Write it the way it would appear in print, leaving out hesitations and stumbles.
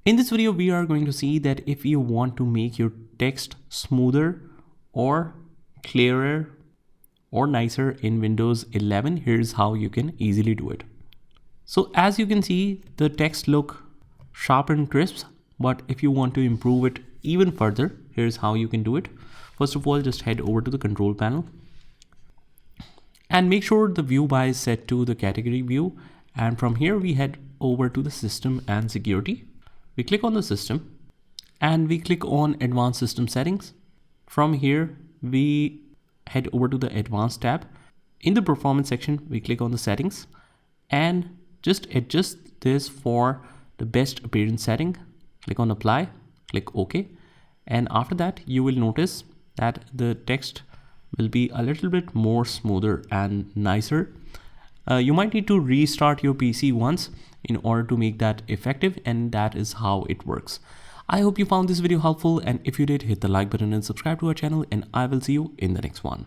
In this video, we are going to see that if you want to make your text smoother or clearer or nicer in Windows 11, here's how you can easily do it. So as you can see, the text look sharp and crisp, but if you want to improve it even further, here's how you can do it. First of all, just head over to the control panel and make sure the view by is set to the category view. And from here, we head over to the system and security. We click on the system and we click on advanced system settings. From here, we head over to the advanced tab. In the performance section, we click on the settings and just adjust this for the best appearance setting. Click on apply, click OK. And after that, you will notice that the text will be a little bit more smoother and nicer. You might need to restart your PC once in order to make that effective, and that is how it works. I hope you found this video helpful, and if you did, hit the like button and subscribe to our channel, and I will see you in the next one.